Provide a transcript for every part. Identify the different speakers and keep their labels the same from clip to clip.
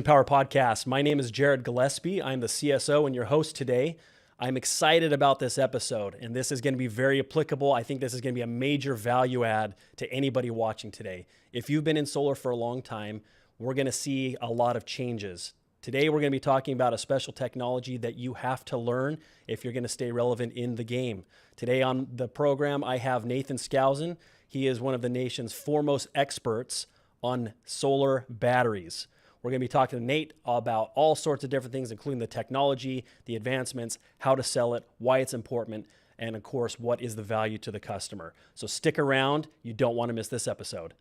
Speaker 1: Power Podcast. My name is Jared Gillespie. I'm the CSO and your host today. I'm excited about this episode, and this is going to be very applicable. I think this is going to be a major value add to anybody watching today. If you've been in solar for a long time, we're going to see a lot of changes. Today, we're going to be talking about a special technology that you have to learn if you're going to stay relevant in the game. Today on the program, I have Nathan Skousen. He is one of the nation's foremost experts on solar batteries. We're going to be talking to Nate about all sorts of different things, including the technology, the advancements, how to sell it, why it's important, and of course, what is the value to the customer. So stick around. You don't want to miss this episode.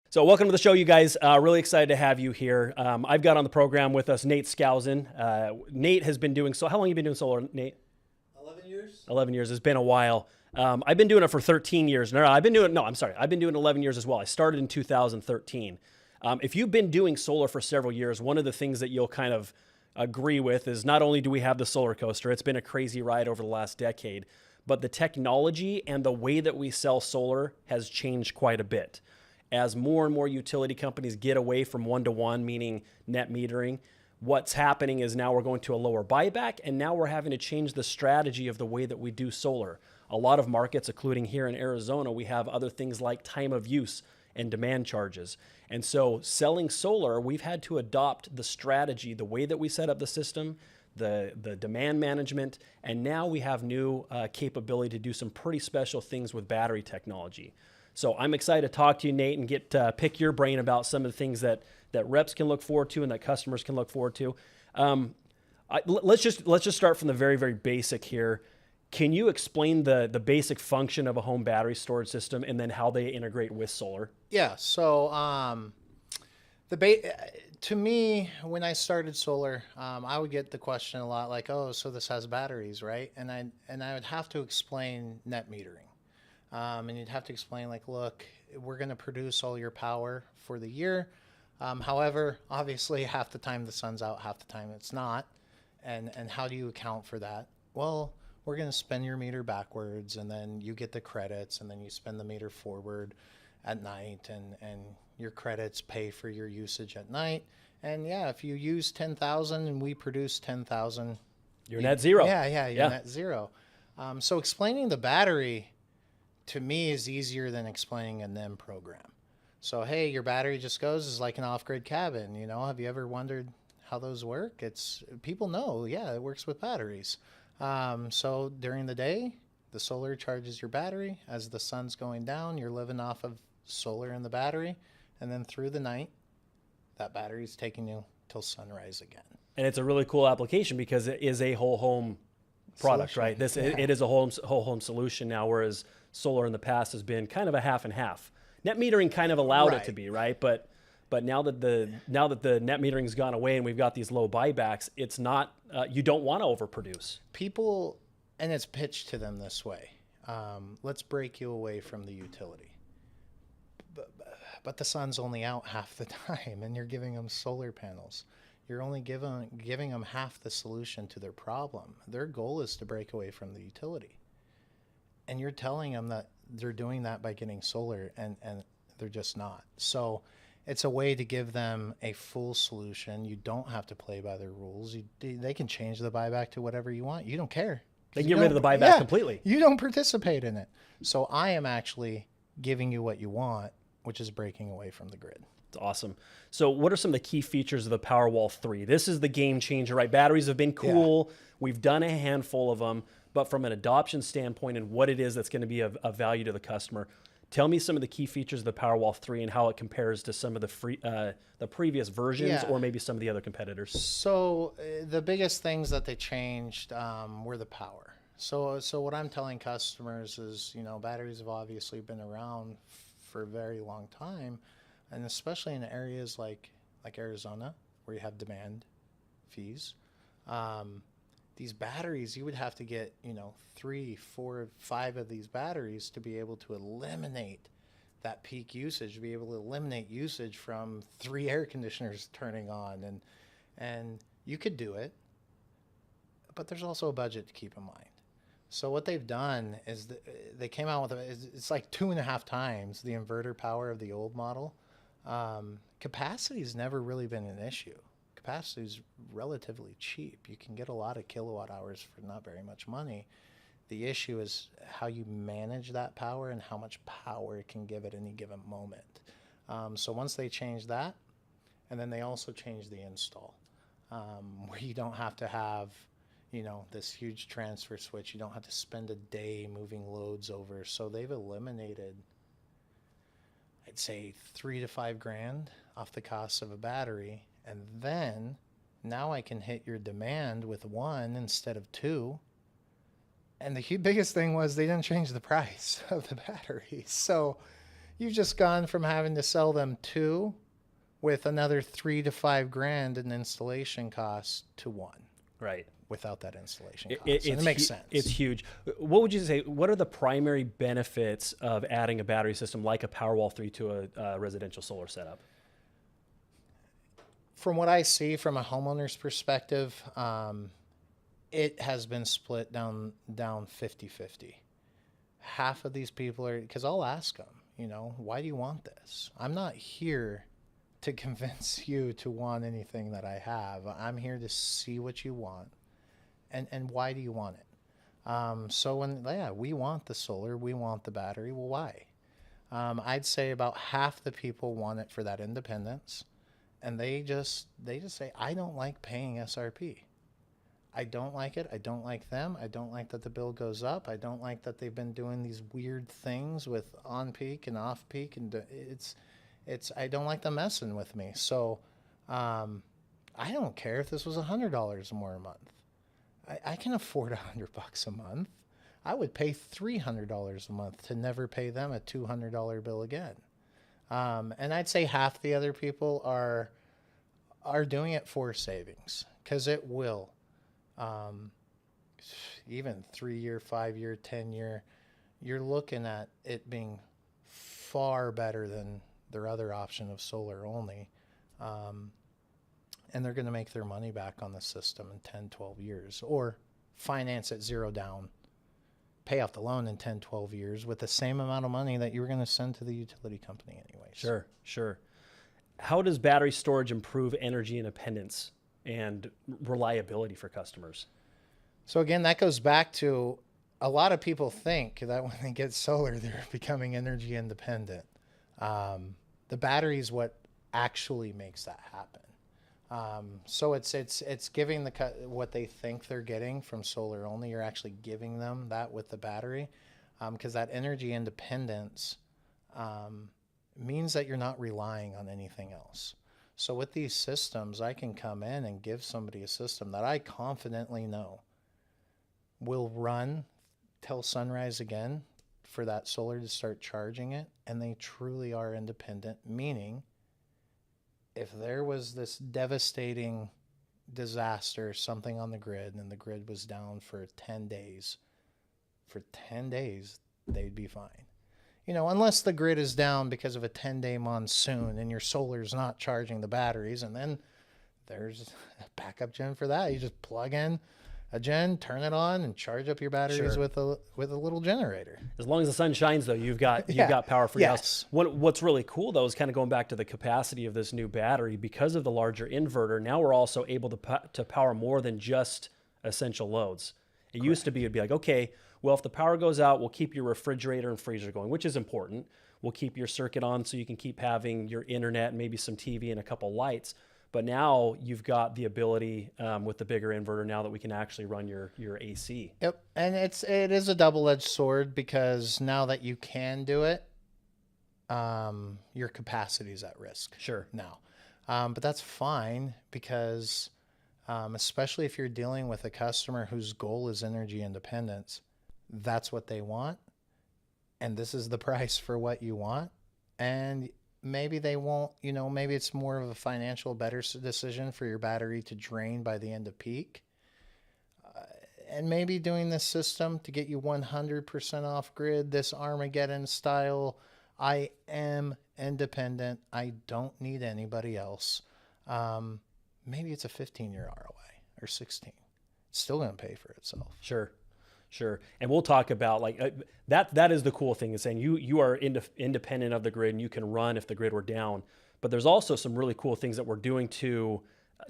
Speaker 1: So welcome to the show, you guys. Really excited to have you here. I've got on the program with us Nate Skousen. Nate has been doing, so how long have you been doing solar, Nate?
Speaker 2: 11 years.
Speaker 1: 11 years. It's been a while. I've been doing it for 13 years. I've been doing 11 years as well. I started in 2013. If you've been doing solar for several years, one of the things that you'll kind of agree with is not only do we have the solar coaster, it's been a crazy ride over the last decade, but the technology and the way that we sell solar has changed quite a bit. As more and more utility companies get away from one-to-one, meaning net metering, what's happening is now we're going to a lower buyback, and now we're having to change the strategy of the way that we do solar. A lot of markets, including here in Arizona, we have other things like time of use and demand charges. And so selling solar, we've had to adopt the strategy, the way that we set up the system, the demand management, and now we have new capability to do some pretty special things with battery technology. So I'm excited to talk to you, Nate, and get pick your brain about some of the things that reps can look forward to and that customers can look forward to. Let's just start from the very, very basic here. Can you explain the basic function of a home battery storage system and then how they integrate with solar?
Speaker 2: Yeah. So to me, when I started solar, I would get the question a lot like, "Oh, so this has batteries, right?" And I would have to explain net metering. And you'd have to explain like, look, we're going to produce all your power for the year. However, obviously half the time the sun's out, half the time it's not. And how do you account for that? Well, we're going to spin your meter backwards and then you get the credits and then you spin the meter forward at night and your credits pay for your usage at night. And yeah, if you use 10,000 and we produce 10,000,
Speaker 1: you're net zero.
Speaker 2: You're net zero. So explaining the battery to me is easier than explaining a NEM program. So, hey, your battery just goes is like an off-grid cabin. You know, have you ever wondered how those work? People know, yeah, it works with batteries. So during the day, the solar charges your battery. As the sun's going down, you're living off of solar in the battery. And then through the night, that battery's taking you till sunrise again.
Speaker 1: And it's a really cool application because it is a whole home product,
Speaker 2: Solution.
Speaker 1: right? It is a whole home solution now, whereas solar in the past has been kind of a half and half. Net metering kind of allowed it to be, right? But now that the net metering's gone away and we've got these low buybacks, it's not you don't want to overproduce.
Speaker 2: People, and it's pitched to them this way: let's break you away from the utility. But the sun's only out half the time, and you're giving them solar panels. You're only giving them half the solution to their problem. Their goal is to break away from the utility. And you're telling them that they're doing that by getting solar, and they're just not. So it's a way to give them a full solution. You don't have to play by their rules. They can change the buyback to whatever you want. You don't care.
Speaker 1: They can get rid of the buyback completely.
Speaker 2: You don't participate in it. So I am actually giving you what you want, which is breaking away from the grid.
Speaker 1: It's awesome. So what are some of the key features of the Powerwall 3? This is the game changer, right? Batteries have been cool. Yeah. We've done a handful of them. But from an adoption standpoint and what it is that's going to be of value to the customer, tell me some of the key features of the Powerwall 3 and how it compares to some of the previous versions or maybe some of the other competitors.
Speaker 2: So the biggest things that they changed were the power. So what I'm telling customers is, batteries have obviously been around for a very long time, and especially in areas like Arizona, where you have demand fees. These batteries, you would have to get 3, 4, 5 of these batteries to be able to eliminate that peak usage, be able to eliminate usage from 3 air conditioners turning on, and you could do it, but there's also a budget to keep in mind. So what they've done is they came out with it's like 2.5 times the inverter power of the old model. Capacity has never really been an issue. Capacity is relatively cheap. You can get a lot of kilowatt hours for not very much money. The issue is how you manage that power and how much power it can give at any given moment. So once they change that, and then they also change the install, where you don't have to have this huge transfer switch. You don't have to spend a day moving loads over. So they've eliminated, I'd say, $3 to $5 grand off the cost of a battery. And then now I can hit your demand with 1 instead of 2. And the biggest thing was they didn't change the price of the battery. So you've just gone from having to sell them 2 with another $3 to $5 grand in installation costs to 1.
Speaker 1: Right.
Speaker 2: Without that installation cost. It makes sense.
Speaker 1: It's huge. What would you say, what are the primary benefits of adding a battery system like a Powerwall 3 to a residential solar setup?
Speaker 2: From what I see from a homeowner's perspective, it has been split down 50-50. Half of these people are, because I'll ask them, why do you want this? I'm not here to convince you to want anything that I have. I'm here to see what you want. And why do you want it? So we want the solar, we want the battery. Well, why? I'd say about half the people want it for that independence, and they just say, I don't like paying SRP. I don't like it. I don't like them. I don't like that the bill goes up. I don't like that they've been doing these weird things with on peak and off peak, and I don't like them messing with me. So I don't care if this was $100 more a month. I can afford $100 a month. I would pay $300 a month to never pay them a $200 bill again. And I'd say half the other people are doing it for savings, because it will. Even 3-year, 5-year, 10-year, you're looking at it being far better than their other option of solar only. And they're going to make their money back on the system in 10, 12 years, or finance at 0 down, pay off the loan in 10, 12 years with the same amount of money that you were going to send to the utility company anyways.
Speaker 1: Sure. How does battery storage improve energy independence and reliability for customers?
Speaker 2: So again, that goes back to, a lot of people think that when they get solar, they're becoming energy independent. The battery is what actually makes that happen. So it's giving what they think they're getting from solar only. You're actually giving them that with the battery, because that energy independence means that you're not relying on anything else. So with these systems, I can come in and give somebody a system that I confidently know will run till sunrise again for that solar to start charging it, and they truly are independent, meaning if there was this devastating disaster, something on the grid, and the grid was down for 10 days, they'd be fine. Unless the grid is down because of a 10-day monsoon and your solar's not charging the batteries, and then there's a backup gen for that. You just plug in a gen, turn it on, and charge up your batteries with a little generator.
Speaker 1: As long as the sun shines, though, you've got power for your house. What's really cool, though, is kind of going back to the capacity of this new battery. Because of the larger inverter, now we're also able to power more than just essential loads. It used to be, it'd be like, okay, well, if the power goes out, we'll keep your refrigerator and freezer going, which is important. We'll keep your circuit on so you can keep having your internet and maybe some TV and a couple lights. But now you've got the ability with the bigger inverter now that we can actually run your AC.
Speaker 2: Yep, and it is a double-edged sword, because now that you can do it, your capacity is at risk.
Speaker 1: Sure.
Speaker 2: Now, but that's fine, because especially if you're dealing with a customer whose goal is energy independence, that's what they want, and this is the price for what you want, and maybe they won't, maybe it's more of a financial better decision for your battery to drain by the end of peak. And maybe doing this system to get you 100% off grid, this Armageddon style, I am independent, I don't need anybody else. Maybe it's a 15-year ROI or 16. It's still going to pay for itself.
Speaker 1: Sure. Sure. And we'll talk about like that is the cool thing, is saying you are independent of the grid and you can run if the grid were down. But there's also some really cool things that we're doing to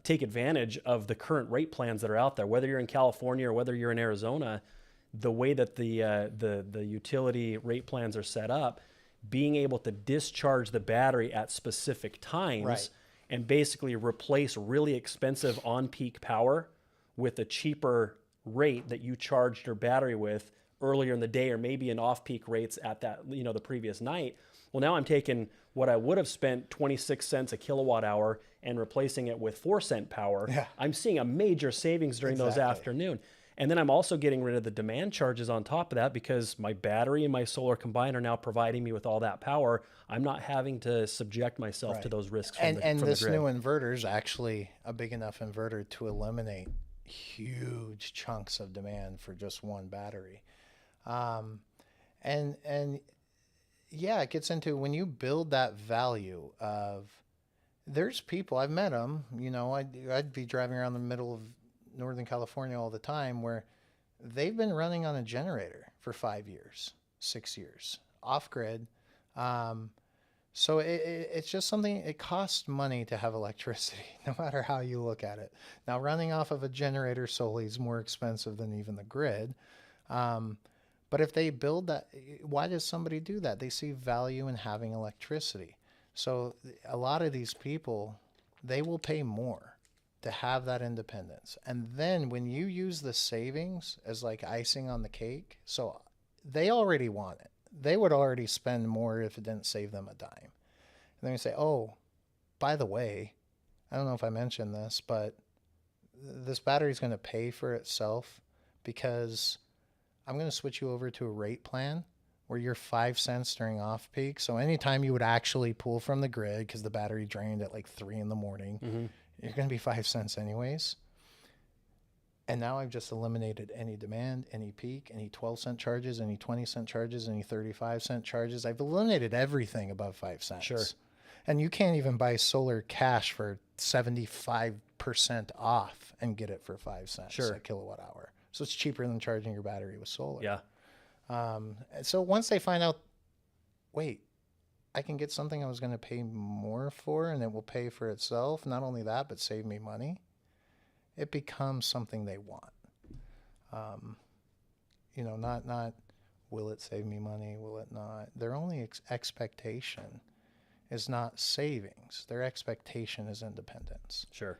Speaker 1: take advantage of the current rate plans that are out there, whether you're in California or whether you're in Arizona. The way that the utility rate plans are set up, being able to discharge the battery at specific times,
Speaker 2: Right.
Speaker 1: and basically replace really expensive on-peak power with a cheaper rate that you charged your battery with earlier in the day, or maybe in off-peak rates at that, the previous night. Well, now I'm taking what I would have spent 26 cents a kilowatt hour and replacing it with 4-cent power.
Speaker 2: Yeah.
Speaker 1: I'm seeing a major savings during those
Speaker 2: Exactly.
Speaker 1: afternoon. And then I'm also getting rid of the demand charges on top of that, because my battery and my solar combined are now providing me with all that power. I'm not having to subject myself to those risks from
Speaker 2: And
Speaker 1: the
Speaker 2: this
Speaker 1: grid.
Speaker 2: new inverter is actually a big enough inverter to eliminate huge chunks of demand for just one battery. And yeah, it gets into when you build that value of, there's people, I've met them, I'd be driving around the middle of Northern California all the time, where they've been running on a generator for 5 years, 6 years, off grid. So it's just something, it costs money to have electricity, no matter how you look at it. Now, running off of a generator solely is more expensive than even the grid. But if they build that, why does somebody do that? They see value in having electricity. So a lot of these people, they will pay more to have that independence. And then when you use the savings as like icing on the cake, so they already want it. They would already spend more if it didn't save them a dime. And then you say, oh, by the way, I don't know if I mentioned this, but this battery is going to pay for itself because I'm going to switch you over to a rate plan where you're 5 cents during off peak. So anytime you would actually pull from the grid because the battery drained at like 3 in the morning, you're going to be 5 cents anyways. And now I've just eliminated any demand, any peak, any 12-cent charges, any 20-cent charges, any 35-cent charges. I've eliminated everything above 5 cents.
Speaker 1: Sure.
Speaker 2: And you can't even buy solar cash for 75% off and get it for 5 cents a kilowatt hour. So it's cheaper than charging your battery with solar.
Speaker 1: Yeah.
Speaker 2: So once they find out, wait, I can get something I was going to pay more for and it will pay for itself. Not only that, but save me money. It becomes something they want. Not will it save me money? Will it not? Their only expectation is not savings. Their expectation is independence.
Speaker 1: Sure.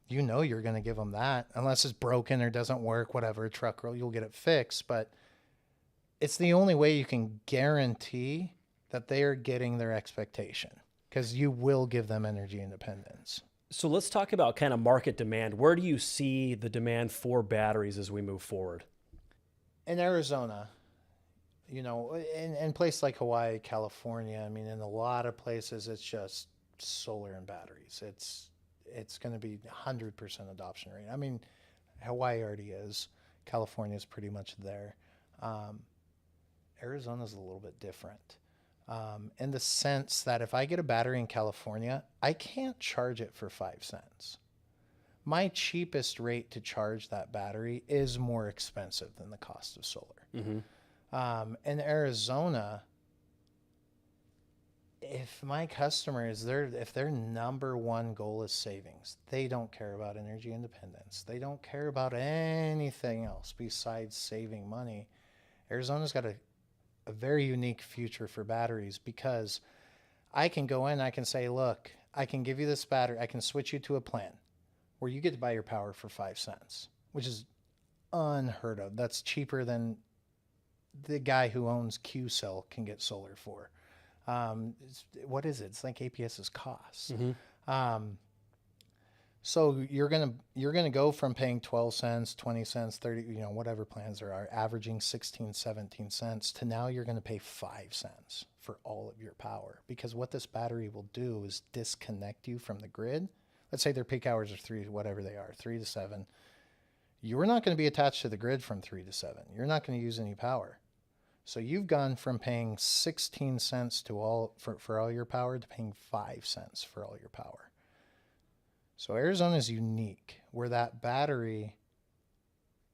Speaker 2: You're going to give them that unless it's broken or doesn't work, whatever, truck roll, you'll get it fixed. But it's the only way you can guarantee that they are getting their expectation, because you will give them energy independence.
Speaker 1: So let's talk about kind of market demand. Where do you see the demand for batteries as we move forward?
Speaker 2: In Arizona, in places like Hawaii, California, I mean, in a lot of places, it's just solar and batteries. It's going to be 100% adoption rate. I mean, Hawaii already is. California is pretty much there. Arizona's a little bit different. In the sense that if I get a battery in California, I can't charge it for 5 cents. My cheapest rate to charge that battery is more expensive than the cost of solar. In Arizona, if my customer if their number one goal is savings, they don't care about energy independence. They don't care about anything else besides saving money. Arizona's got a very unique future for batteries, because I can go in, I can say, look, I can give you this battery, I can switch you to a plan where you get to buy your power for 5 cents, which is unheard of. That's cheaper than the guy who owns Q-Cell can get solar for. What is it? It's like APS's costs. So you're gonna go from paying 12 cents, 20 cents, 30, whatever plans there are, averaging 16, 17 cents, to now you're gonna pay 5 cents for all of your power, because what this battery will do is disconnect you from the grid. Let's say their peak hours are 3, whatever they are, 3 to 7. You're not going to be attached to the grid from 3 to 7. You're not going to use any power. So you've gone from paying 16 cents for all your power to paying 5 cents for all your power. So Arizona is unique where that battery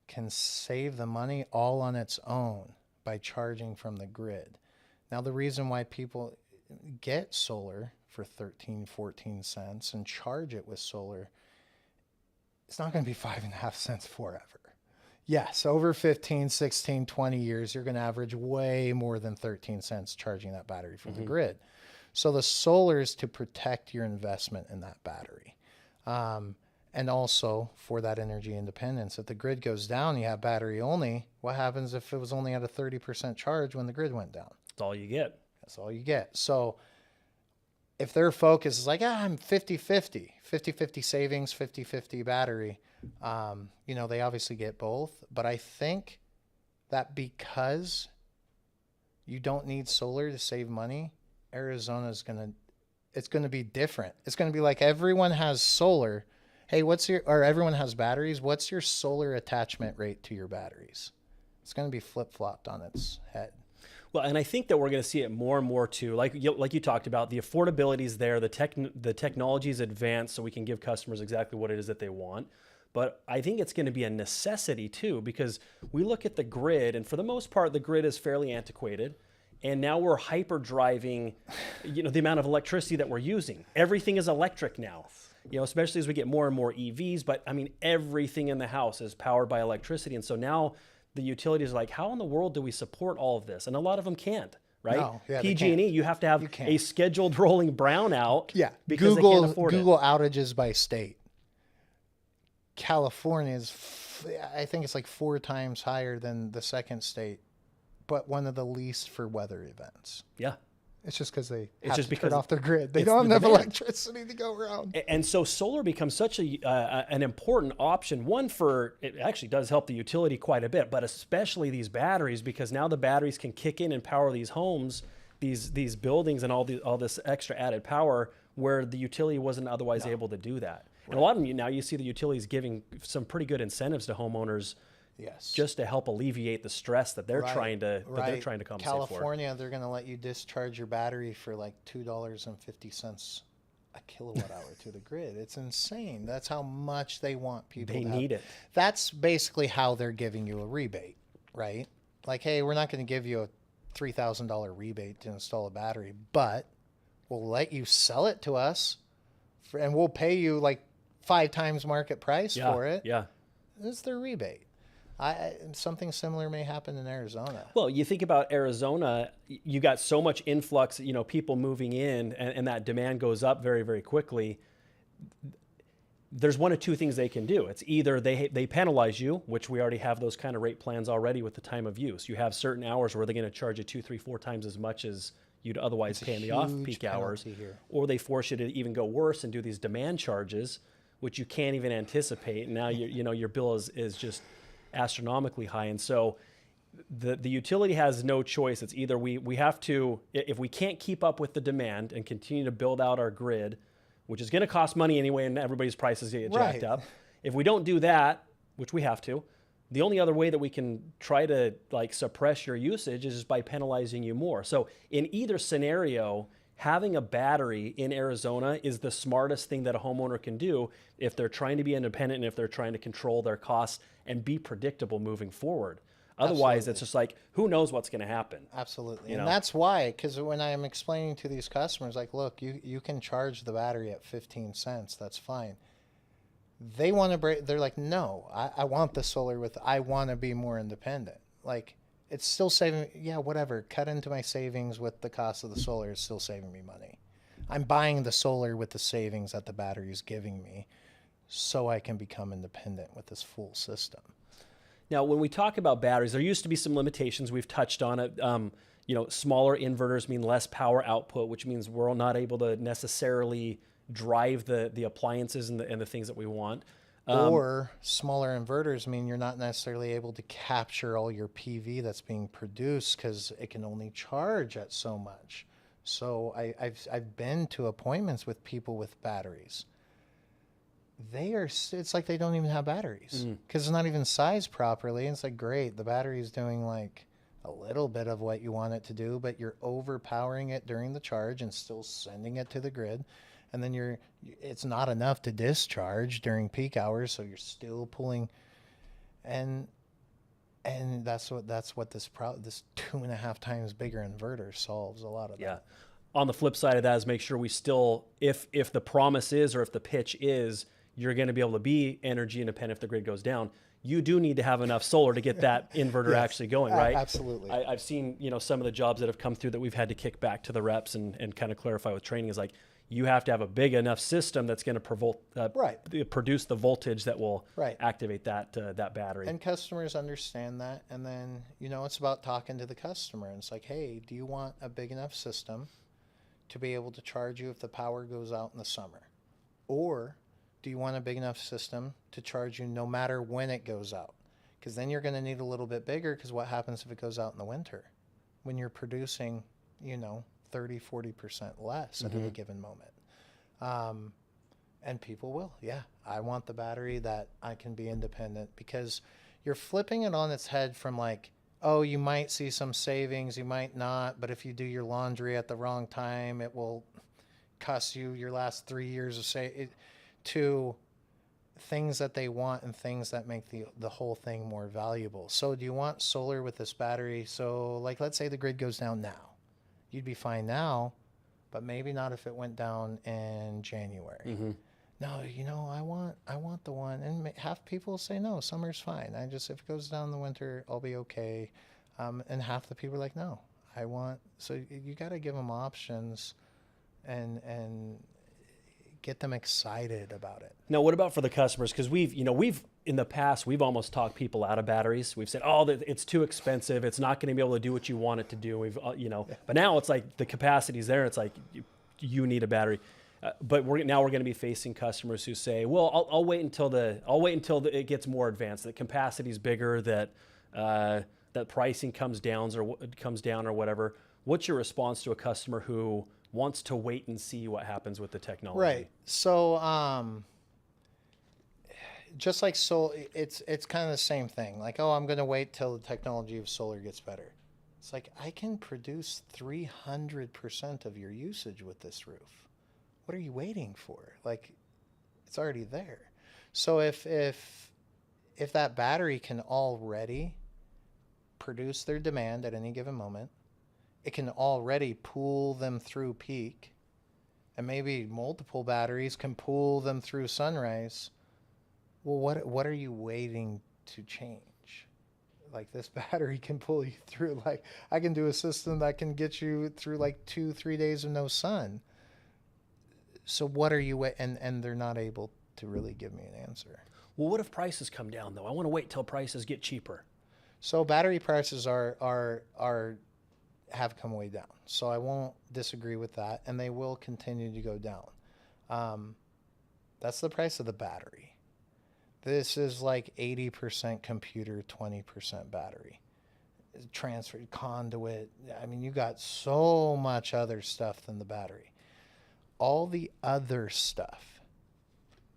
Speaker 2: can save the money all on its own by charging from the grid. Now, the reason why people get solar for 13, 14 cents and charge it with solar, it's not going to be 5.5 cents forever. Yes, over 15, 16, 20 years, you're going to average way more than 13 cents charging that battery from the grid. So the solar is to protect your investment in that battery. And also for that energy independence. If the grid goes down, you have battery only. What happens if it was only at a 30% charge when the grid went down?
Speaker 1: That's all you get.
Speaker 2: That's all you get. So if their focus is like, I'm 50-50, 50-50 savings, 50-50 battery, they obviously get both. But I think that because you don't need solar to save money, Arizona's it's going to be different. It's going to be like everyone has solar. Hey, everyone has batteries. What's your solar attachment rate to your batteries? It's going to be flip-flopped on its head.
Speaker 1: Well, and I think that we're going to see it more and more too. Like you talked about, the affordability is there, the technology is advanced, so we can give customers exactly what it is that they want. But I think it's going to be a necessity too, because we look at the grid, and for the most part, the grid is fairly antiquated. And now we're hyper driving, the amount of electricity that we're using. Everything is electric now, especially as we get more and more EVs. But I mean, everything in the house is powered by electricity. And so now the utilities are like, how in the world do we support all of this? And a lot of them can't, right?
Speaker 2: No, yeah,
Speaker 1: PG&E, you have to have a scheduled rolling brownout.
Speaker 2: Yeah,
Speaker 1: because they can't afford
Speaker 2: Google outages by state. California is, I think it's like 4 times higher than the second state, but one of the least for weather events.
Speaker 1: Yeah.
Speaker 2: It's just because they have to turn off their grid. They don't have enough electricity to go around.
Speaker 1: And so solar becomes such an important option. One, it actually does help the utility quite a bit, but especially these batteries, because now the batteries can kick in and power these homes, these buildings, and all this extra added power where the utility wasn't otherwise able to do that. Right. And a lot of them, now you see the utilities giving some pretty good incentives to homeowners.
Speaker 2: Yes.
Speaker 1: Just to help alleviate the stress that they're trying to compensate for.
Speaker 2: California, they're going to let you discharge your battery for like $2.50 a kilowatt hour to the grid. It's insane. That's how much they want people.
Speaker 1: They need it.
Speaker 2: That's basically how they're giving you a rebate, right? Like, hey, we're not going to give you a $3,000 rebate to install a battery, but we'll let you sell it to us, and we'll pay you like 5 times market price for it.
Speaker 1: Yeah.
Speaker 2: It's their rebate. Something similar may happen in Arizona.
Speaker 1: Well, you think about Arizona, you got so much influx, people moving in, and that demand goes up very, very quickly. There's one of two things they can do. It's either they penalize you, which we already have those kind of rate plans already with the time of use. You have certain hours where they're going to charge you 2, 3, 4 times as much as you'd otherwise pay in the off-peak hours. Or they force you to even go worse and do these demand charges, which you can't even anticipate. And now your bill is just astronomically high. And so the utility has no choice. It's either we have to, if we can't keep up with the demand and continue to build out our grid, which is going to cost money anyway, and everybody's prices get jacked up. If we don't do that, which we have to, the only other way that we can try to suppress your usage is just by penalizing you more. So in either scenario, having a battery in Arizona is the smartest thing that a homeowner can do if they're trying to be independent and if they're trying to control their costs and be predictable moving forward. Otherwise, It's just like, who knows what's going to happen?
Speaker 2: Absolutely. And that's why, because when I'm explaining to these customers, like, look, you can charge the battery at 15 cents. That's fine. They want to break. They're like, no, I want the solar I want to be more independent. Like, it's still saving, whatever. Cut into my savings with the cost of the solar is still saving me money. I'm buying the solar with the savings that the battery is giving me so I can become independent with this full system.
Speaker 1: Now, when we talk about batteries, there used to be some limitations. We've touched on it. Smaller inverters mean less power output, which means we're not able to necessarily drive the appliances and the things that we want.
Speaker 2: Or smaller inverters mean you're not necessarily able to capture all your PV that's being produced because it can only charge at so much. So I've been to appointments with people with batteries. It's like they don't even have batteries because it's not even sized properly. And it's like, great, the battery's doing like a little bit of what you want it to do, but you're overpowering it during the charge and still sending it to the grid. And then it's not enough to discharge during peak hours, so you're still pulling, and that's what this 2.5 times bigger inverter solves a lot of that.
Speaker 1: Yeah. On the flip side of that is make sure we still, if the promise is, or if the pitch is, you're going to be able to be energy independent if the grid goes down, you do need to have enough solar to get that inverter actually going, right?
Speaker 2: Absolutely.
Speaker 1: I've seen, some of the jobs that have come through that we've had to kick back to the reps and kind of clarify with training is like, you have to have a big enough system that's going to produce the voltage that will activate that battery.
Speaker 2: And customers understand that. And then, it's about talking to the customer. And it's like, hey, do you want a big enough system to be able to charge you if the power goes out in the summer? Or do you want a big enough system to charge you no matter when it goes out? Because then you're going to need a little bit bigger, because what happens if it goes out in the winter when you're producing, 30-40% less at any given moment? And people will, I want the battery that I can be independent, because you're flipping it on its head from like, oh, you might see some savings, you might not, but if you do your laundry at the wrong time, it will cost you your last 3 years of to things that they want and things that make the whole thing more valuable. So do you want solar with this battery? So like, let's say the grid goes down now. You'd be fine now, but maybe not if it went down in January. No, I want the one. And half people say, no, summer's fine. If it goes down in the winter, I'll be okay. And half the people are like, no, so you got to give them options and get them excited about it.
Speaker 1: Now, what about for the customers? Because we've in the past, we've almost talked people out of batteries. We've said, oh, it's too expensive. It's not going to be able to do what you want it to do. But now it's like the capacity's there. It's like you need a battery. But we're going to be facing customers who say, well, I'll wait until it gets more advanced. That capacity's bigger. That pricing comes down or whatever. What's your response to a customer who wants to wait and see what happens with the technology?
Speaker 2: Right. So, just like it's kind of the same thing. Like, oh, I'm going to wait till the technology of solar gets better. It's like, I can produce 300% of your usage with this roof. What are you waiting for? Like, it's already there. So if that battery can already produce their demand at any given moment, it can already pull them through peak, and maybe multiple batteries can pull them through sunrise. Well, what are you waiting to change? Like, this battery can pull you through. Like, I can do a system that can get you through like 2-3 days of no sun. So what are you and they're not able to really give me an answer.
Speaker 1: Well, what if prices come down though? I want to wait till prices get cheaper.
Speaker 2: So battery prices have come way down. So I won't disagree with that, and they will continue to go down. That's the price of the battery. This is like 80% computer, 20% battery. Transfer, conduit. I mean, you got so much other stuff than the battery. All the other stuff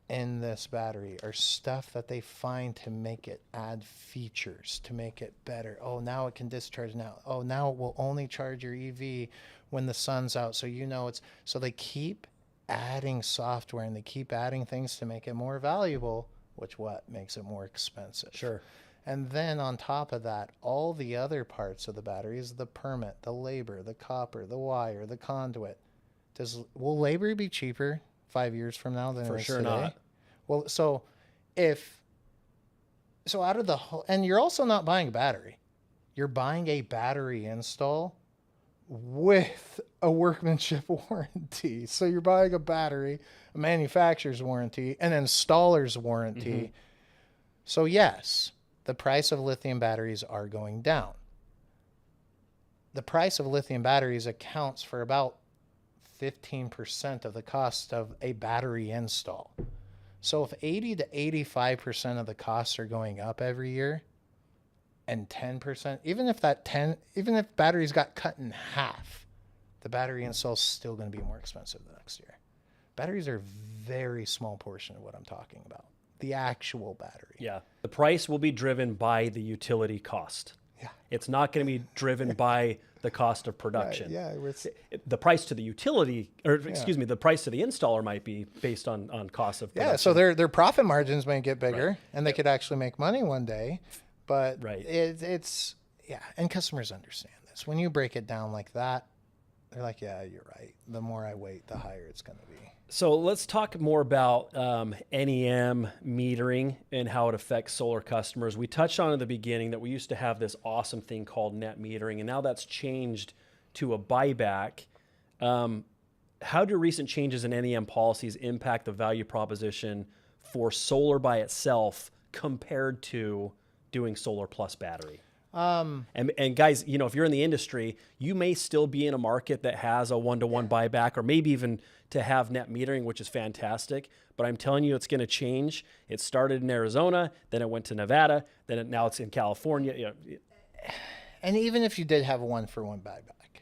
Speaker 2: in this battery are stuff that they find to make it add features, to make it better. Oh, now it can discharge now. Oh, now it will only charge your EV when the sun's out. So so they keep adding software and they keep adding things to make it more valuable, which makes it more expensive.
Speaker 1: Sure.
Speaker 2: And then on top of that, all the other parts of the battery is the permit, the labor, the copper, the wire, the conduit. Will labor be cheaper 5 years from now than it is today? For sure not. Well, so out of the whole, and you're also not buying a battery. You're buying a battery install with a workmanship warranty. So you're buying a battery, a manufacturer's warranty, an installer's warranty. Mm-hmm. So yes, the price of lithium batteries are going down. The price of lithium batteries accounts for about 15% of the cost of a battery install. So if 80 to 85% of the costs are going up every year, and 10%, even if batteries got cut in half, the battery install is still going to be more expensive the next year. Batteries are a very small portion of what I'm talking about. The actual battery.
Speaker 1: Yeah. The price will be driven by the utility cost.
Speaker 2: Yeah.
Speaker 1: It's not going to be driven by the cost of production.
Speaker 2: Right.
Speaker 1: The price to the utility, or excuse me, the price to the installer might be based on cost of production.
Speaker 2: Yeah, so their profit margins may get bigger, and they could actually make money one day. But it's and customers understand this. When you break it down like that, they're like, yeah, you're right. The more I wait, the higher it's going to be.
Speaker 1: So let's talk more about NEM metering and how it affects solar customers. We touched on in the beginning that we used to have this awesome thing called net metering, and now that's changed to a buyback. How do recent changes in NEM policies impact the value proposition for solar by itself compared to doing solar plus battery? And guys, you know, if you're in the industry, you may still be in a market that has a one-to-one buyback, or maybe even to have net metering, which is fantastic. But I'm telling you, it's going to change. It started in Arizona, then it went to Nevada, now it's in California. You know.
Speaker 2: And even if you did have a one-for-one buyback,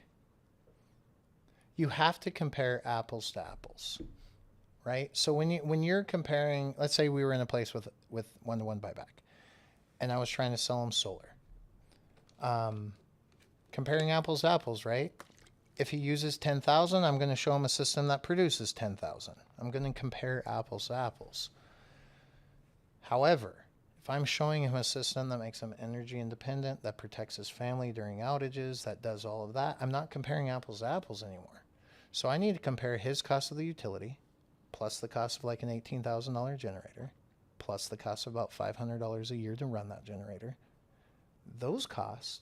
Speaker 2: you have to compare apples to apples, right? So when you're comparing, let's say we were in a place with one-to-one buyback, and I was trying to sell them solar. Comparing apples to apples, right? If he uses 10,000, I'm going to show him a system that produces 10,000. I'm going to compare apples to apples. However, if I'm showing him a system that makes him energy independent, that protects his family during outages, that does all of that, I'm not comparing apples to apples anymore. So I need to compare his cost of the utility, plus the cost of like an $18,000 generator, plus the cost of about $500 a year to run that generator. Those costs,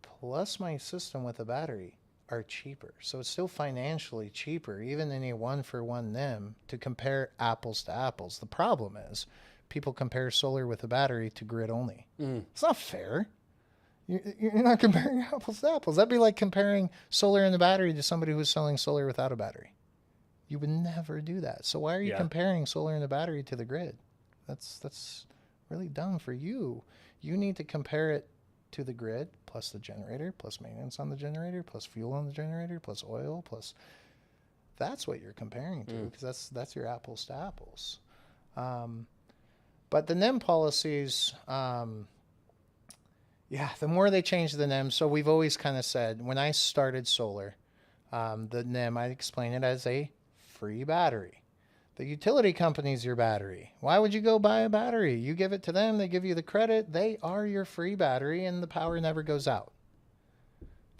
Speaker 2: plus my system with a battery, are cheaper. So it's still financially cheaper, even in a one-for-one NEM, to compare apples to apples. The problem is people compare solar with a battery to grid only. It's not fair. You're not comparing apples to apples. That'd be like comparing solar and a battery to somebody who's selling solar without a battery. You would never do that. So why are you comparing solar and a battery to the grid? That's really dumb for you. You need to compare it to the grid, plus the generator, plus maintenance on the generator, plus fuel on the generator, plus oil, plus... That's what you're comparing to, because that's your apples to apples. But the NEM policies, the more they change the NEM, so we've always kind of said, when I started solar, the NEM, I explain it as a free battery. The utility company's your battery. Why would you go buy a battery? You give it to them, they give you the credit, they are your free battery, and the power never goes out.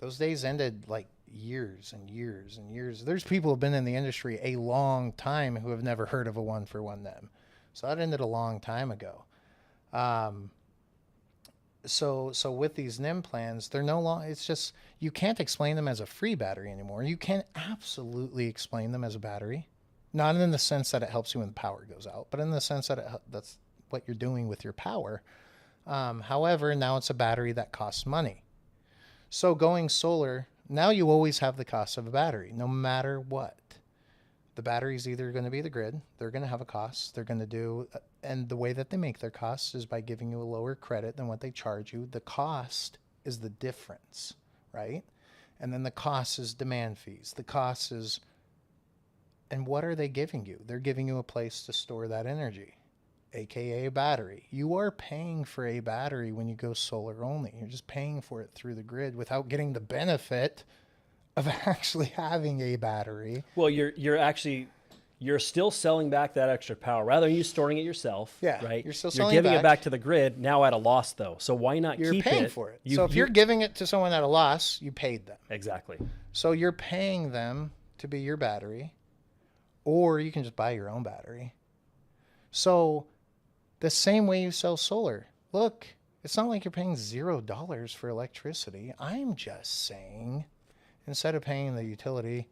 Speaker 2: Those days ended like years and years and years. There's people who have been in the industry a long time who have never heard of a one-for-one NEM. So that ended a long time ago. So with these NEM plans, they're no longer, it's just, you can't explain them as a free battery anymore. You can absolutely explain them as a battery. Not in the sense that it helps you when the power goes out, but in the sense that that's what you're doing with your power. However, now it's a battery that costs money. So going solar, now you always have the cost of a battery, no matter what. The battery's either going to be the grid, they're going to have a cost, they're going to do, and the way that they make their costs is by giving you a lower credit than what they charge you. The cost is the difference, right? And then the cost is demand fees. The cost is... And what are they giving you? They're giving you a place to store that energy, aka a battery. You are paying for a battery when you go solar only. You're just paying for it through the grid without getting the benefit of actually having a battery.
Speaker 1: Well, you're still selling back that extra power rather than you storing it yourself.
Speaker 2: Yeah,
Speaker 1: right.
Speaker 2: You're still selling
Speaker 1: giving it back to the grid now at a loss though. So why not keep it?
Speaker 2: You're paying for it. So if you're giving it to someone at a loss, you paid them.
Speaker 1: Exactly.
Speaker 2: So you're paying them to be your battery. Or you can just buy your own battery. So the same way you sell solar. Look, it's not like you're paying $0 for electricity. I'm just saying, instead of paying the utility,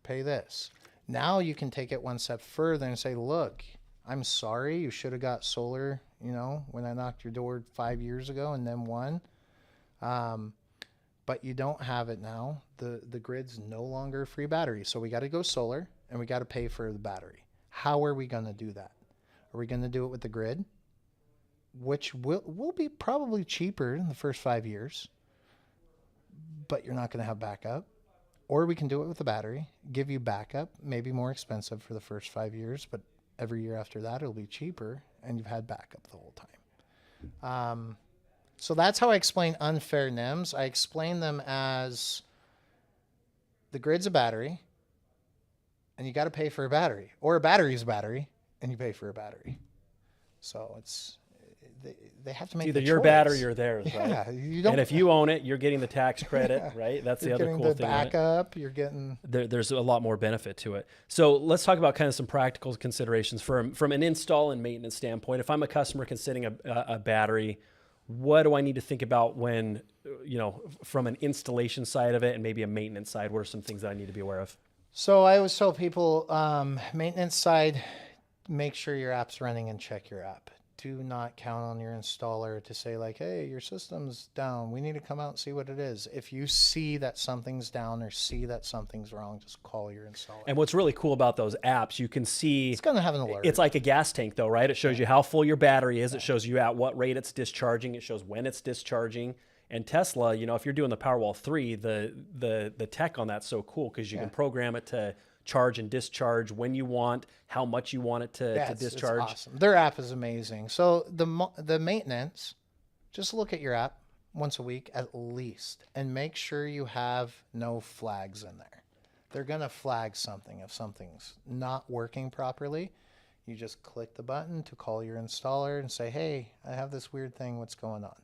Speaker 2: pay this. Now you can take it one step further and say, look, I'm sorry, you should have got solar, when I knocked your door 5 years ago and then won. But you don't have it now. The grid's no longer a free battery. So we got to go solar. And we got to pay for the battery. How are we going to do that? Are we going to do it with the grid, which will be probably cheaper in the first 5 years, but you're not going to have backup? Or we can do it with the battery, give you backup, maybe more expensive for the first 5 years, but every year after that, it'll be cheaper, and you've had backup the whole time. So that's how I explain unfair NIMs. I explain them as the grid's a battery, and you got to pay for a battery, or a battery's a battery, and you pay for a battery. So they have to make
Speaker 1: either
Speaker 2: the
Speaker 1: your
Speaker 2: choice.
Speaker 1: battery or theirs,
Speaker 2: Yeah,
Speaker 1: right?
Speaker 2: you don't.
Speaker 1: And if you own it, you're getting the tax credit,
Speaker 2: Yeah.
Speaker 1: right? That's the
Speaker 2: You're
Speaker 1: other
Speaker 2: getting
Speaker 1: cool
Speaker 2: the
Speaker 1: thing.
Speaker 2: backup. You're getting.
Speaker 1: There's a lot more benefit to it. So let's talk about kind of some practical considerations from an install and maintenance standpoint. If I'm a customer considering a battery, what do I need to think about when, from an installation side of it and maybe a maintenance side? What are some things that I need to be aware of?
Speaker 2: So I always tell people, maintenance side, make sure your app's running and check your app. Do not count on your installer to say like, hey, your system's down. We need to come out and see what it is. If you see that something's down or see that something's wrong, just call your installer.
Speaker 1: And what's really cool about those apps, you can see
Speaker 2: It's going to have an alert.
Speaker 1: it's like a gas tank though, right? It shows you how full your battery is. It shows you at what rate it's discharging. It shows when it's discharging. And Tesla, if you're doing the Powerwall 3, the tech on that's so cool because you can program it to charge and discharge when you want, how much you want it to discharge.
Speaker 2: It's awesome. Their app is amazing. So the maintenance, just look at your app once a week at least and make sure you have no flags in there. They're going to flag something if something's not working properly. You just click the button to call your installer and say, hey, I have this weird thing. What's going on?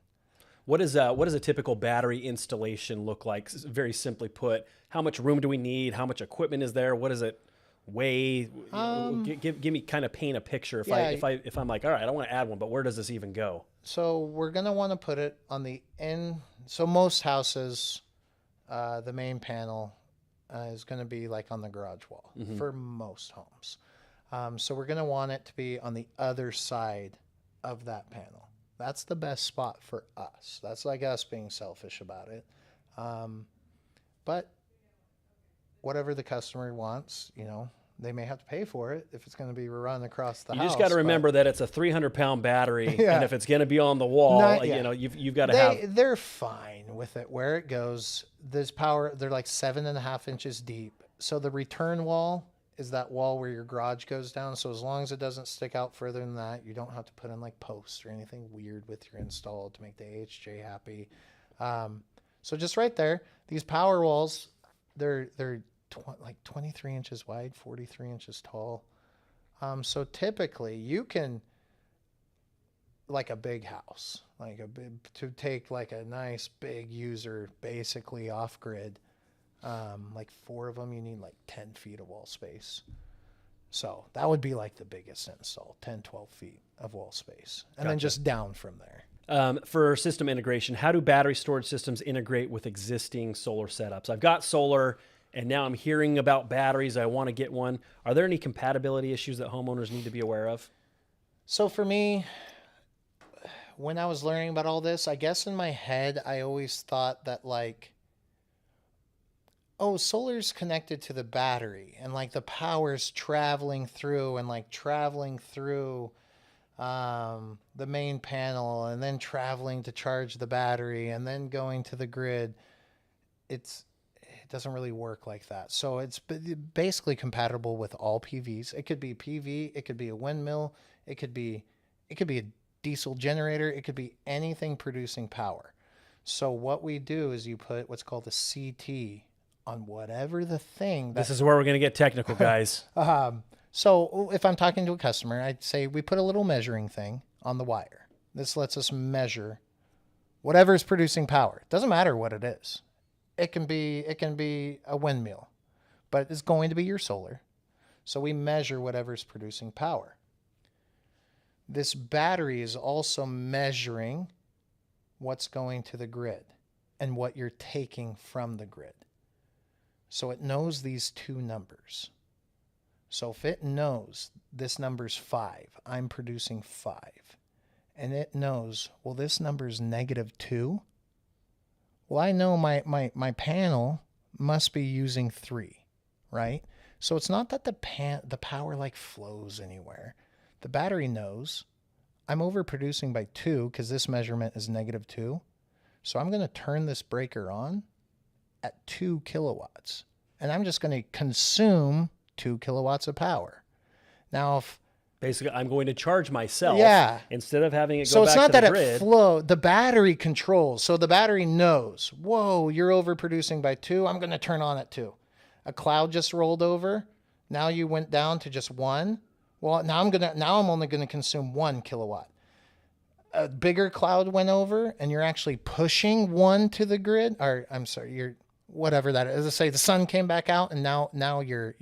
Speaker 1: What does a typical battery installation look like? Very simply put, how much room do we need? How much equipment is there? What does it weigh? Give me kind of paint a picture. If I'm like, all right, I want to add one, but where does this even go?
Speaker 2: So we're gonna want to put it on the end. So most houses, the main panel is going to be like on the garage wall for most homes. So we're gonna want it to be on the other side of that panel. That's the best spot for us. That's like us being selfish about it. But whatever the customer wants, they may have to pay for it if it's going to be run across the house.
Speaker 1: You just got to remember that it's a 300-pound battery,
Speaker 2: Yeah.
Speaker 1: and if it's going to be on the wall, you've got to have.
Speaker 2: They're fine with it where it goes. There's power. They're like 7.5 inches deep. So the return wall is that wall where your garage goes down. So as long as it doesn't stick out further than that, you don't have to put in like posts or anything weird with your install to make the AHJ happy. So just right there, these power walls, they're like 23 inches wide, 43 inches tall. So typically you can, like a big house, to take like a nice big user basically off grid, like 4 of them, you need like 10 feet of wall space. So that would be like the biggest install, 10, 12 feet of wall space. And then just down from there.
Speaker 1: For system integration, how do battery storage systems integrate with existing solar setups? I've got solar, and now I'm hearing about batteries. I want to get one. Are there any compatibility issues that homeowners need to be aware of?
Speaker 2: So for me, when I was learning about all this, I guess in my head, I always thought that solar's connected to the battery and like the power's traveling through the main panel and then traveling to charge the battery and then going to the grid. It doesn't really work like that. So it's basically compatible with all PVs. It could be PV, it could be a windmill, it could be a diesel generator, it could be anything producing power. So what we do is you put what's called a CT on whatever the thing.
Speaker 1: This is where we're going to get technical, guys.
Speaker 2: So if I'm talking to a customer, I'd say we put a little measuring thing on the wire. This lets us measure whatever is producing power. It doesn't matter what it is. It can be a windmill, but it's going to be your solar. So we measure whatever's producing power. This battery is also measuring what's going to the grid and what you're taking from the grid. So it knows these two numbers. So if it knows this number's 5, I'm producing 5, and it knows, well, this number's -2, well, I know my panel must be using 3, right? So it's not that the power like flows anywhere. The battery knows I'm overproducing by 2 because this measurement is -2. So I'm going to turn this breaker on at 2 kilowatts. And I'm just going to consume 2 kilowatts of power. Now, if
Speaker 1: Basically, I'm going to charge myself instead of having it go
Speaker 2: so it's
Speaker 1: back
Speaker 2: not
Speaker 1: to the
Speaker 2: that
Speaker 1: grid.
Speaker 2: it flow. The battery controls. So the battery knows, whoa, you're overproducing by 2. I'm going to turn on at 2. A cloud just rolled over. Now you went down to just 1. Well, now I'm only going to consume 1 kilowatt. A bigger cloud went over and you're actually pushing 1 to the grid, or I'm sorry, you're whatever that is. As I say, the sun came back out and now you're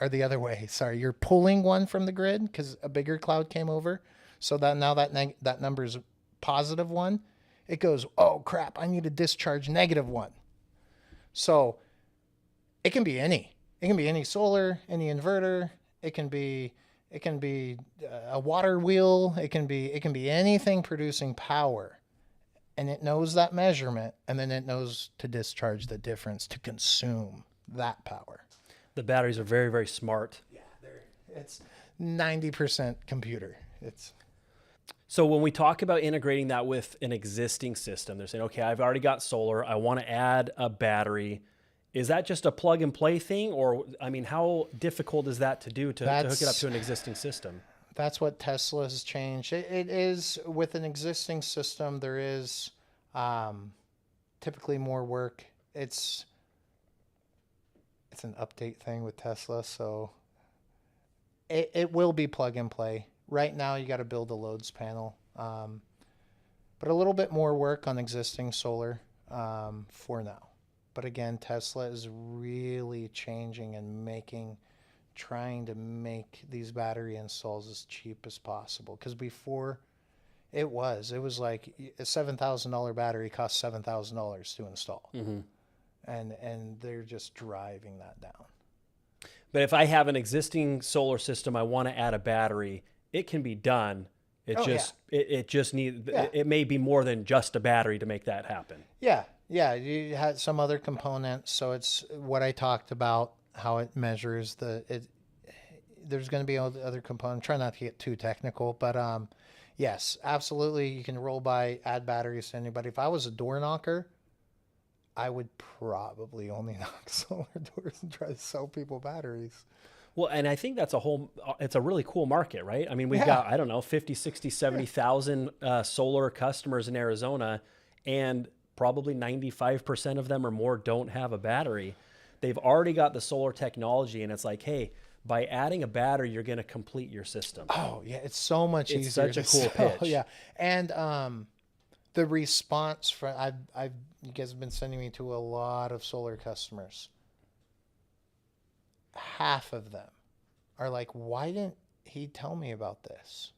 Speaker 2: or the other way. Sorry, you're pulling 1 from the grid because a bigger cloud came over. So that now that number is +1. It goes, oh crap, I need to discharge -1. So it can be any. It can be any solar, any inverter. It can be a water wheel. It can be anything producing power, and it knows that measurement, and then it knows to discharge the difference to consume that power.
Speaker 1: The batteries are very, very smart.
Speaker 2: Yeah, it's 90% computer.
Speaker 1: So when we talk about integrating that with an existing system, they're saying, okay, I've already got solar. I want to add a battery. Is that just a plug and play thing? Or, I mean, how difficult is that to do to hook it up to an existing system?
Speaker 2: That's what Tesla has changed. It is with an existing system, there is typically more work. It's an update thing with Tesla, so it will be plug and play. Right now, you got to build a loads panel, but a little bit more work on existing solar for now. But again, Tesla is really changing and trying to make these battery installs as cheap as possible. Because before, it was like a $7,000 battery cost $7,000 to install.
Speaker 1: Mm-hmm.
Speaker 2: And they're just driving that down.
Speaker 1: But if I have an existing solar system, I want to add a battery, it can be done. It just needs, it may be more than just a battery to make that happen.
Speaker 2: Yeah. Yeah. You had some other components. So it's what I talked about, how it measures there's going to be other components. Try not to get too technical, but yes, absolutely. You can roll by, add batteries to anybody. If I was a door knocker, I would probably only knock solar doors and try to sell people batteries.
Speaker 1: Well, and I think it's a really cool market, right? I mean, we've got, I don't know, 50, 60, 70,000 solar customers in Arizona, and probably 95% of them or more don't have a battery. They've already got the solar technology, and it's like, hey, by adding a battery, you're going to complete your system.
Speaker 2: Oh, yeah. It's so much easier.
Speaker 1: It's such a cool pitch.
Speaker 2: Yeah. And the response from, you guys have been sending me to a lot of solar customers. Half of them are like, why didn't he tell me about this?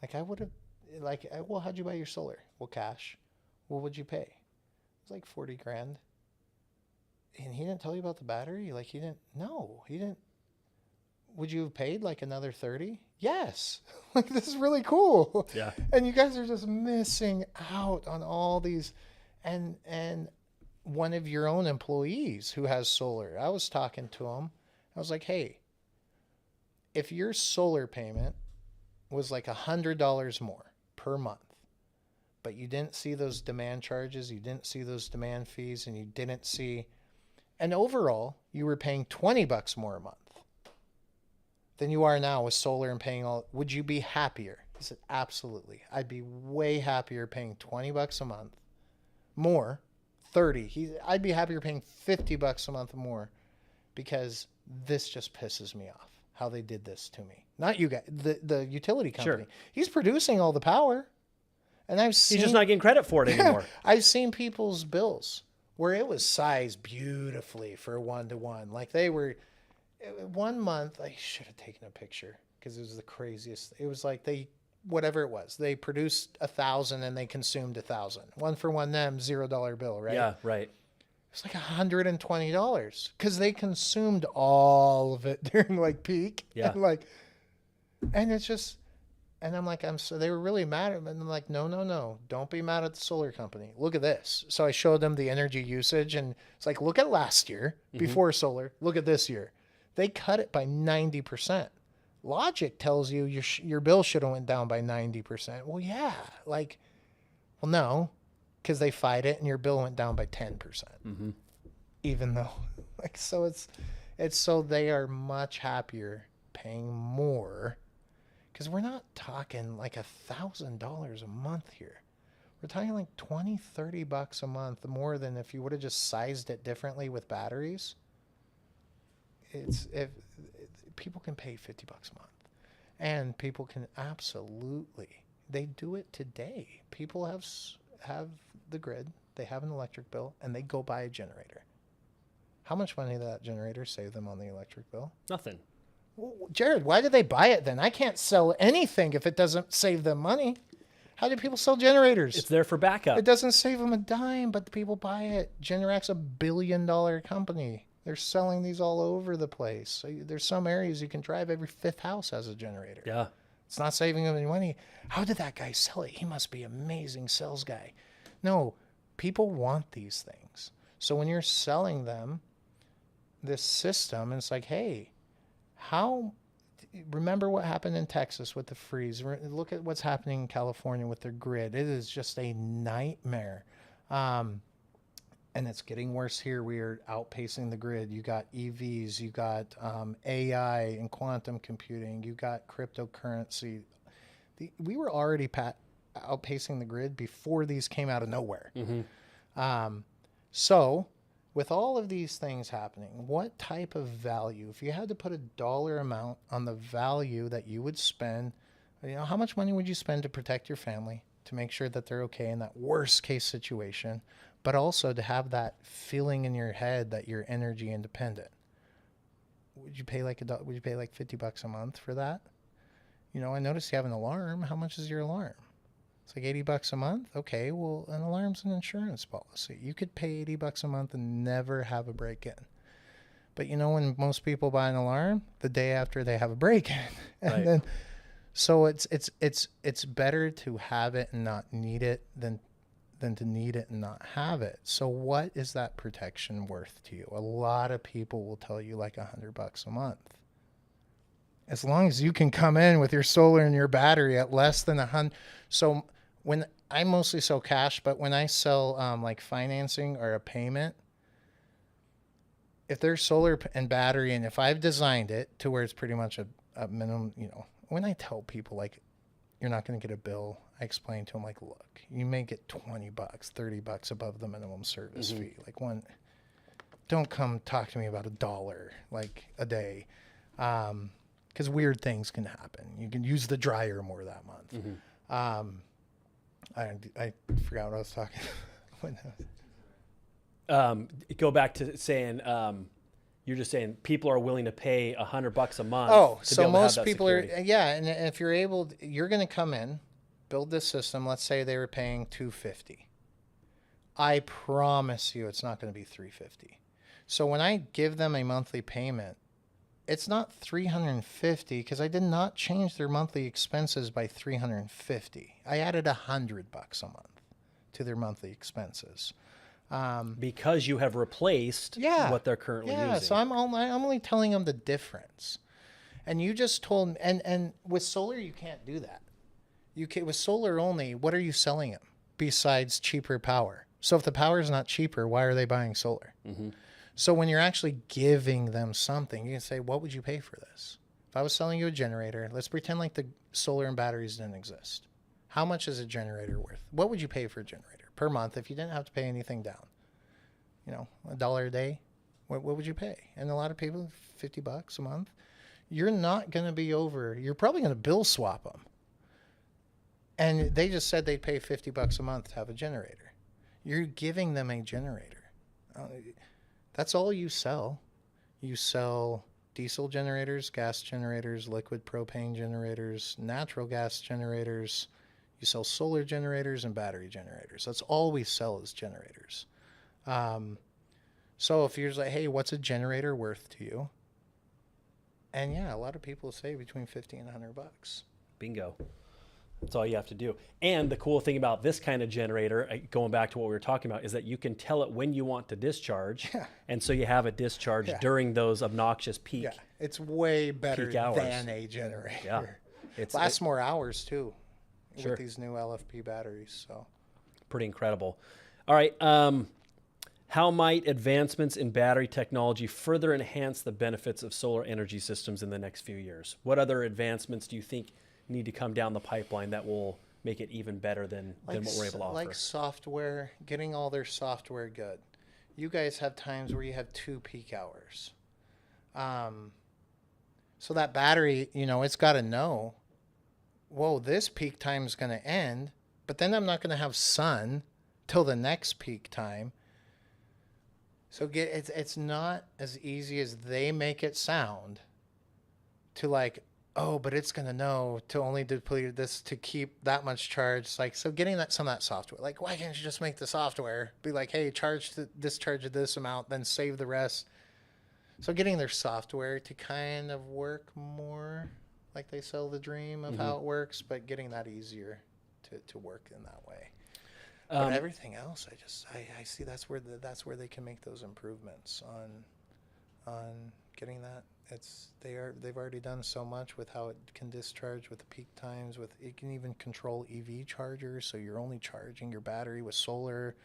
Speaker 2: Like, I would have, well, how'd you buy your solar? Well, cash. Well, what'd you pay? It was like 40 grand. And he didn't tell you about the battery? Like, he didn't. Would you have paid like another 30? Yes. Like, this is really cool.
Speaker 1: Yeah.
Speaker 2: And you guys are just missing out on all these. And one of your own employees who has solar, I was talking to him. I was like, hey, if your solar payment was like $100 more per month, but you didn't see those demand charges, you didn't see those demand fees, and you didn't see, and overall, you were paying $20 more a month than you are now with solar and paying all, would you be happier? He said, absolutely. I'd be way happier paying $20 a month more, 30. I'd be happier paying $50 a month more, because this just pisses me off how they did this to me. Not you guys, the utility company. Sure. He's producing all the power, and he's
Speaker 1: just not getting credit for it anymore.
Speaker 2: I've seen people's bills where it was sized beautifully for 1-to-1. Like, they were, 1 month, I should have taken a picture because it was the craziest. It was like whatever it was, they produced 1,000 and they consumed 1,000. 1 for 1 them, $0 bill, right?
Speaker 1: Yeah, right.
Speaker 2: It's like $120 because they consumed all of it during like peak.
Speaker 1: Yeah.
Speaker 2: And it's just, And I'm like, so they were really mad at me. And I'm like, no, don't be mad at the solar company. Look at this. So I showed them the energy usage, and it's like, look at last year before solar. Look at this year. They cut it by 90%. Logic tells you your bill should have went down by 90%. Well, yeah, like, well, no, because they fight it, and your bill went down by 10%. Even though, like, so it's so they are much happier paying more. Because we're not talking like $1,000 a month here. We're talking like $20-$30 a month more than if you would have just sized it differently with batteries. If people can pay $50 a month, and people can absolutely, they do it today. People have the grid, they have an electric bill, and they go buy a generator. How much money did that generator save them on the electric bill?
Speaker 1: Nothing.
Speaker 2: Well, Jared, why did they buy it then? I can't sell anything if it doesn't save them money. How do people sell generators?
Speaker 1: It's there for backup.
Speaker 2: It doesn't save them a dime, but the people buy it. Generac's $1 billion company. They're selling these all over the place. So there's some areas you can drive, every fifth house has a generator.
Speaker 1: Yeah.
Speaker 2: It's not saving them any money. How did that guy sell it? He must be an amazing sales guy. No, people want these things. So when you're selling them this system, it's like, hey, remember what happened in Texas with the freeze. Look at what's happening in California with their grid. It is just a nightmare. And it's getting worse here. We are outpacing the grid. You got EVs, you got AI and quantum computing, you got cryptocurrency. We were already outpacing the grid before these came out of nowhere. So with all of these things happening, what type of value, if you had to put a dollar amount on the value that you would spend, how much money would you spend to protect your family, to make sure that they're okay in that worst case situation, but also to have that feeling in your head that you're energy independent? Would you pay like $50 a month for that? I noticed you have an alarm. How much is your alarm? It's like $80 a month. Okay, well, an alarm's an insurance policy. You could pay $80 a month and never have a break-in. But when most people buy an alarm, the day after they have a break-in, and
Speaker 1: right.
Speaker 2: then, so it's better to have it and not need it than to need it and not have it. So what is that protection worth to you? A lot of people will tell you like $100 a month. As long as you can come in with your solar and your battery at less than 100. So when I mostly sell cash, but when I sell like financing or a payment, if there's solar and battery, and if I've designed it to where it's pretty much a minimum, when I tell people like, you're not going to get a bill, I explain to them like, look, you may get $20, $30 above the minimum service fee. Like don't come talk to me about $1 like a day. Because weird things can happen. You can use the dryer more that month. I forgot what I was talking about.
Speaker 1: Go back to saying, you're just saying people are willing to pay $100 a month.
Speaker 2: Oh,
Speaker 1: to
Speaker 2: so
Speaker 1: be able
Speaker 2: most
Speaker 1: to have that
Speaker 2: people
Speaker 1: security.
Speaker 2: are, yeah. And if you're able, you're going to come in, build this system. Let's say they were paying $250. I promise you, it's not going to be $350. So when I give them a monthly payment, it's not $350 because I did not change their monthly expenses by $350. I added $100 a month to their monthly expenses.
Speaker 1: Because you have replaced what they're currently using.
Speaker 2: Yeah, so I'm only telling them the difference. And you just told me, and with solar, you can't do that. With solar only, what are you selling them besides cheaper power? So if the power is not cheaper, why are they buying solar? So when you're actually giving them something, you can say, what would you pay for this? If I was selling you a generator, let's pretend like the solar and batteries didn't exist. How much is a generator worth? What would you pay for a generator per month if you didn't have to pay anything down? $1 a day? What would you pay? And a lot of people, $50 a month. You're not going to be over. You're probably going to bill swap them. And they just said they'd pay $50 a month to have a generator. You're giving them a generator. That's all you sell. You sell diesel generators, gas generators, liquid propane generators, natural gas generators. You sell solar generators and battery generators. That's all we sell is generators. So if you're just like, hey, what's a generator worth to you? And yeah, a lot of people say between $50 and $100.
Speaker 1: Bingo. That's all you have to do. And the cool thing about this kind of generator, going back to what we were talking about, is that you can tell it when you want to discharge.
Speaker 2: Yeah.
Speaker 1: And so you have it discharge
Speaker 2: Yeah.
Speaker 1: during those obnoxious peak.
Speaker 2: Yeah, it's way better
Speaker 1: peak hours.
Speaker 2: than a generator.
Speaker 1: Yeah. It's
Speaker 2: Lasts more hours too
Speaker 1: Sure.
Speaker 2: with these new LFP batteries. So
Speaker 1: pretty incredible. All right. How might advancements in battery technology further enhance the benefits of solar energy systems in the next few years? What other advancements do you think need to come down the pipeline that will make it even better than what we're able to offer?
Speaker 2: Like software, getting all their software good. You guys have times where you have 2 peak hours. So that battery, you know, it's got to know, whoa, this peak time is going to end, but then I'm not going to have sun till the next peak time. So it's not as easy as they make it sound to like, oh, but it's going to know to only deplete this to keep that much charge. It's like, so getting some of that software, like, why can't you just make the software be like, hey, discharge of this amount, then save the rest. So getting their software to kind of work more like they sell the dream of how it works, but getting that easier to work in that way. But everything else, I see that's where they can make those improvements on getting that. They've already done so much with how it can discharge with the peak times. With it can even control EV chargers, so you're only charging your battery with solar,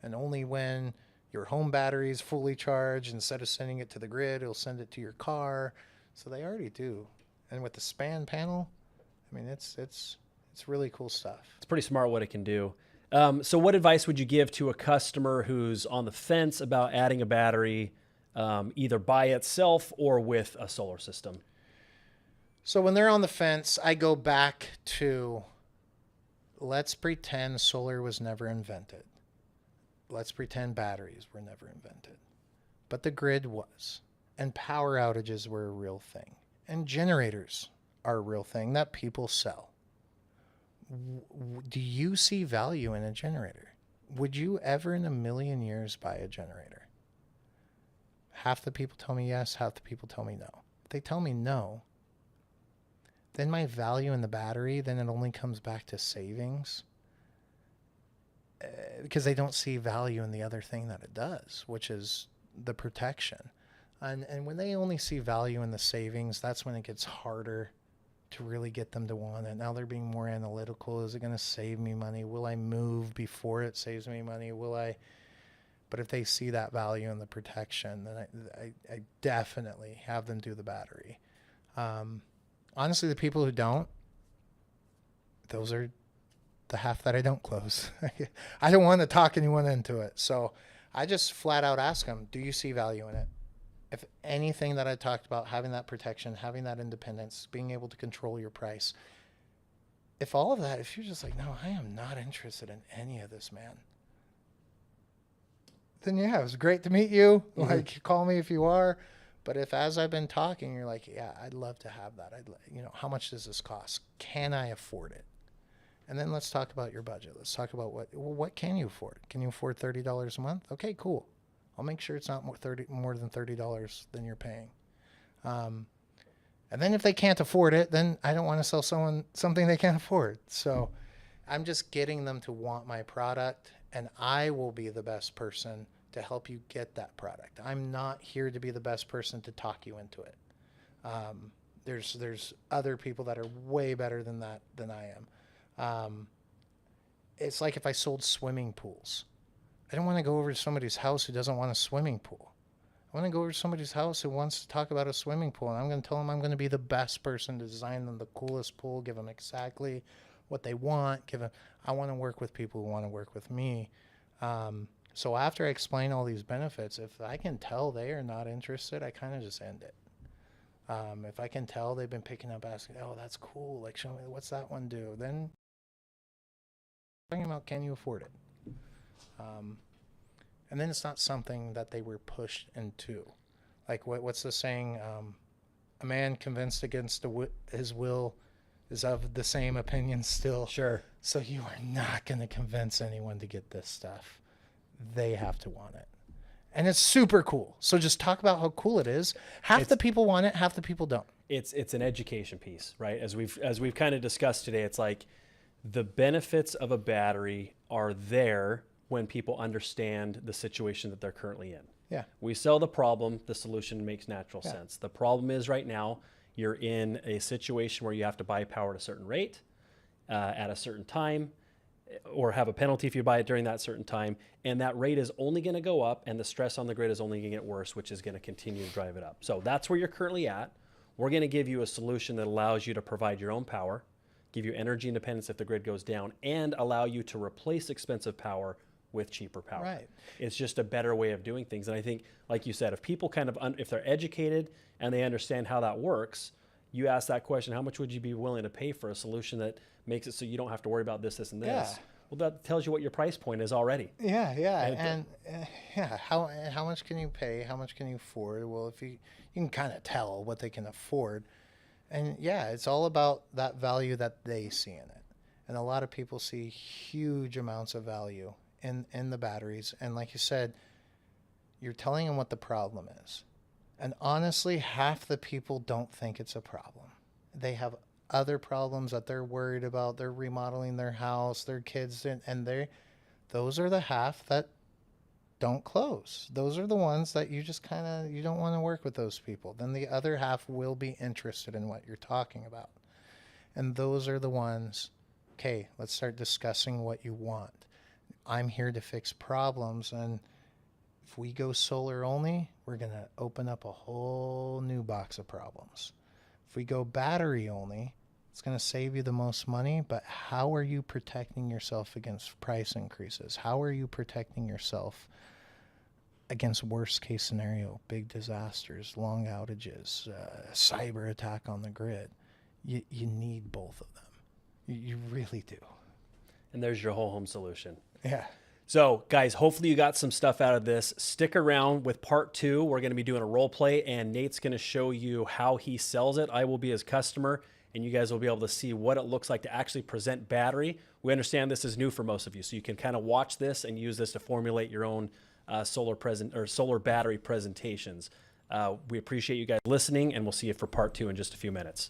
Speaker 2: and only when your home battery is fully charged, instead of sending it to the grid, it'll send it to your car. So they already do. And with the span panel, I mean, it's really cool stuff.
Speaker 1: It's pretty smart what it can do. So what advice would you give to a customer who's on the fence about adding a battery, either by itself or with a solar system?
Speaker 2: So when they're on the fence, I go back to, let's pretend solar was never invented. Let's pretend batteries were never invented. But the grid was. And power outages were a real thing. And generators are a real thing that people sell. Do you see value in a generator? Would you ever in a million years buy a generator? Half the people tell me yes, half the people tell me no. If they tell me no, then my value in the battery, then it only comes back to savings, because they don't see value in the other thing that it does, which is the protection. And when they only see value in the savings, that's when it gets harder to really get them to want it. Now they're being more analytical. Is it going to save me money? Will I move before it saves me money? But if they see that value in the protection, then I definitely have them do the battery. Honestly, the people who don't, those are the half that I don't close. I don't want to talk anyone into it. So I just flat out ask them, do you see value in it? If anything that I talked about, having that protection, having that independence, being able to control your price, if all of that, if you're just like, no, I am not interested in any of this, man, then yeah, it was great to meet you. Like, call me if you are. But if as I've been talking, you're like, yeah, I'd love to have that. How much does this cost? Can I afford it? And then let's talk about your budget. Let's talk about what can you afford? Can you afford $30 a month? Okay, cool. I'll make sure it's not more than $30 than you're paying. And then if they can't afford it, then I don't want to sell someone something they can't afford. So I'm just getting them to want my product, and I will be the best person to help you get that product. I'm not here to be the best person to talk you into it. There's other people that are way better than that than I am. It's like if I sold swimming pools. I don't want to go over to somebody's house who doesn't want a swimming pool. I want to go over to somebody's house who wants to talk about a swimming pool, and I'm going to tell them I'm going to be the best person to design them the coolest pool, give them exactly what they want. I want to work with people who want to work with me. So after I explain all these benefits, if I can tell they are not interested, I kind of just end it. If I can tell they've been picking up asking, oh, that's cool, like show me, what's that one do? Then talking about, can you afford it? And then it's not something that they were pushed into. Like what's the saying? A man convinced against his will is of the same opinion still.
Speaker 1: Sure.
Speaker 2: So you are not going to convince anyone to get this stuff. They have to want it. And it's super cool. So just talk about how cool it is. Half the people want it, half the people don't.
Speaker 1: It's an education piece, right? As we've kind of discussed today, it's like The benefits of a battery are there when people understand the situation that they're currently in.
Speaker 2: Yeah.
Speaker 1: We sell the problem, the solution makes natural sense. The problem is right now you're in a situation where you have to buy power at a certain rate, at a certain time, or have a penalty if you buy it during that certain time. And that rate is only going to go up, and the stress on the grid is only going to get worse, which is going to continue to drive it up. So that's where you're currently at. We're going to give you a solution that allows you to provide your own power, give you energy independence if the grid goes down, and allow you to replace expensive power with cheaper power.
Speaker 2: Right.
Speaker 1: It's just a better way of doing things. And I think, like you said, if people kind of, if they're educated and they understand how that works, you ask that question, how much would you be willing to pay for a solution that makes it so you don't have to worry about this, and this?
Speaker 2: Yeah.
Speaker 1: Well, that tells you what your price point is already.
Speaker 2: Yeah, and how much can you pay? How much can you afford? Well, if you can kind of tell what they can afford, and yeah, it's all about that value that they see in it. And a lot of people see huge amounts of value in the batteries, and like you said, you're telling them what the problem is. And honestly, half the people don't think it's a problem. They have other problems that they're worried about. They're remodeling their house, their kids, and those are the half that don't close. Those are the ones that you just kind of, you don't want to work with those people. Then the other half will be interested in what you're talking about. And those are the ones, okay, let's start discussing what you want. I'm here to fix problems, and if we go solar only, we're going to open up a whole new box of problems. If we go battery only, it's going to save you the most money, but how are you protecting yourself against price increases? How are you protecting yourself against worst case scenario, big disasters, long outages, cyber attack on the grid? You need both of them. You really do.
Speaker 1: And there's your whole home solution.
Speaker 2: Yeah.
Speaker 1: So guys, hopefully you got some stuff out of this. Stick around with part 2. We're going to be doing a role play, and Nate's going to show you how he sells it. I will be his customer, and you guys will be able to see what it looks like to actually present battery. We understand this is new for most of you, so you can kind of watch this and use this to formulate your own solar battery presentations. We appreciate you guys listening, and we'll see you for part 2 in just a few minutes.